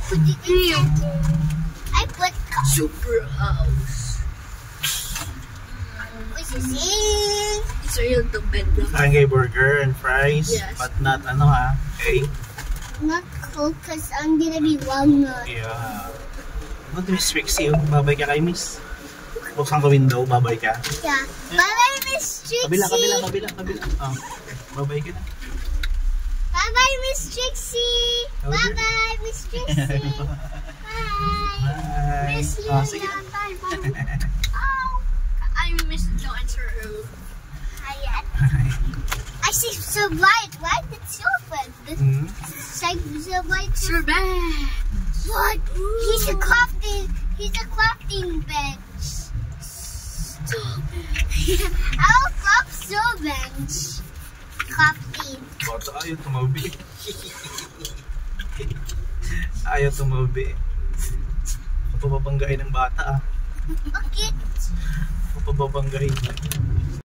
put it in center. I put Super house. What you see? It's real to bed. Barangay burger and fries. Yes. But not ano ha. Okay. Not cold because I'm gonna be walnut. Yeah. What Miss Trixie? Babay ka kay Miss. Buksan ko window, babay ka. Yeah. Bye-bye, Miss Trixie. Kabila. Oh. Babay ka na. Bye-bye, Miss Trixie. Okay. Bye-bye, Miss Trixie. Bye. Bye. Miss you. Oh, sige. Bye. Oh, I miss John's room. Hi. I see so bright. Why is it so bright? Hmm? It's like so bright. Sir Ben. What? He's a crafting bench. Stop it. I'll craft so bench. Crafting. Bata, ayaw tumabi. Ayaw tumabi. Kapababanggain ng bata ah. Bakit? Kapababanggain.